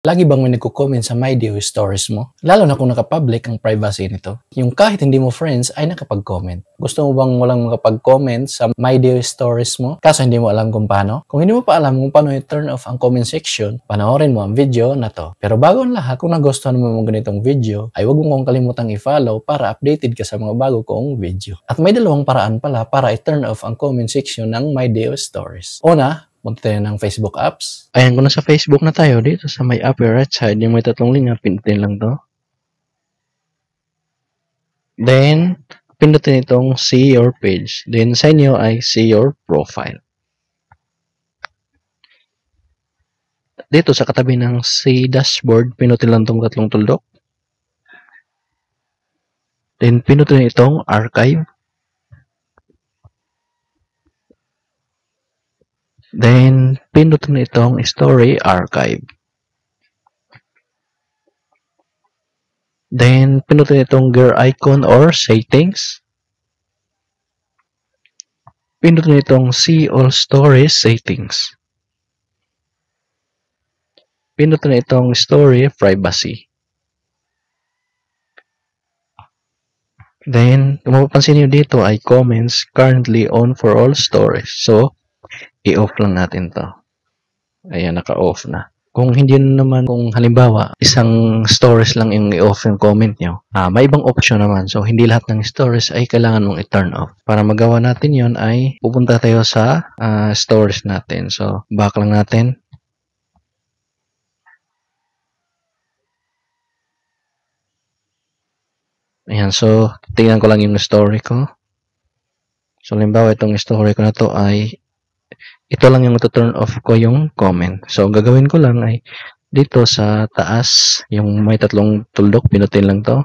Lagi bang may nagko-comment sa My Day Stories mo? Lalo na kung naka-public ang privacy nito. Yung kahit hindi mo friends ay nakapag-comment. Gusto mo bang walang makapag-comment sa My Day Stories mo? Kaso hindi mo alam kung paano? Kung hindi mo pa alam kung paano i-turn off ang comment section, panoorin mo ang video na to. Pero bago ang lahat, kung nagustuhan mo mga ganitong video, ay huwag mo kong kalimutang i-follow para updated ka sa mga bago kong video. At may dalawang paraan pala para i-turn off ang comment section ng My Day Stories. Una, punta tayo ng Facebook apps. Ayan, kung nasa Facebook na tayo, dito sa may upper right side, yung may tatlong linya, pindutin lang to. Then, pindutin itong see your page. Then, sa inyo ay see your profile. Dito sa katabi ng see dashboard, pindutin lang itong tatlong tuldok. Then, pindutin itong archive. Then, pindutin itong story archive. Then, pindutin itong gear icon or settings. Pindutin itong see all stories settings. Pindutin itong story privacy. Then, kung mapapansin niyo dito ay comments currently on for all stories. So, i-off lang natin to. Ayan, naka-off na. Kung hindi naman, kung halimbawa, isang stories lang yung i-off yung comment nyo, may ibang option naman. So, hindi lahat ng stories ay kailangan mong i-turn off. Para magawa natin yon ay pupunta tayo sa stories natin. So, back lang natin. Ayan, so, tingnan ko lang yung story ko. So, halimbawa, itong story ko na to ay ito lang yung turn off ko yung comment. So, gagawin ko lang ay dito sa taas, yung may tatlong tuldok, pinutin lang to.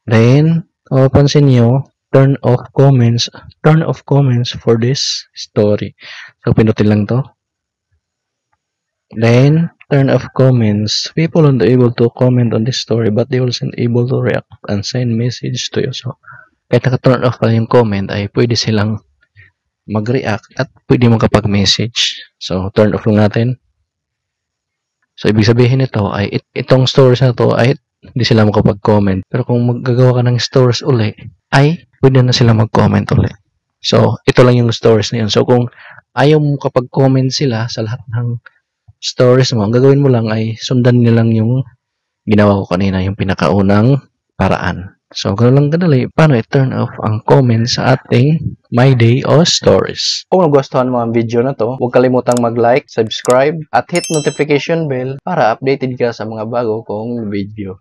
Then, kung mapansin nyo, turn off comments for this story. So, pinutin lang to. Then, turn off comments. People aren't able to comment on this story, but they also able to react and send message to you. So, kahit naka-turn off pa yung comment, ay pwede silang mag-react at pwede makapag-message. So, turn off lang natin. So, ibig sabihin nito ay itong stories na to ay hindi sila makapag-comment. Pero kung maggagawa ka ng stories uli, ay pwede na sila mag-comment uli. So, ito lang yung stories na yun. So, kung ayaw mo kapag-comment sila sa lahat ng stories mo, ang gagawin mo lang ay sundan nilang yung ginawa ko kanina, yung pinakaunang paraan. So, ganoon lang kadali, paano i-turn off ang comments sa ating My Day o Stories. Kung nagustuhan mo ang video na to, huwag kalimutang mag-like, subscribe, at hit notification bell para updated ka sa mga bago kong video.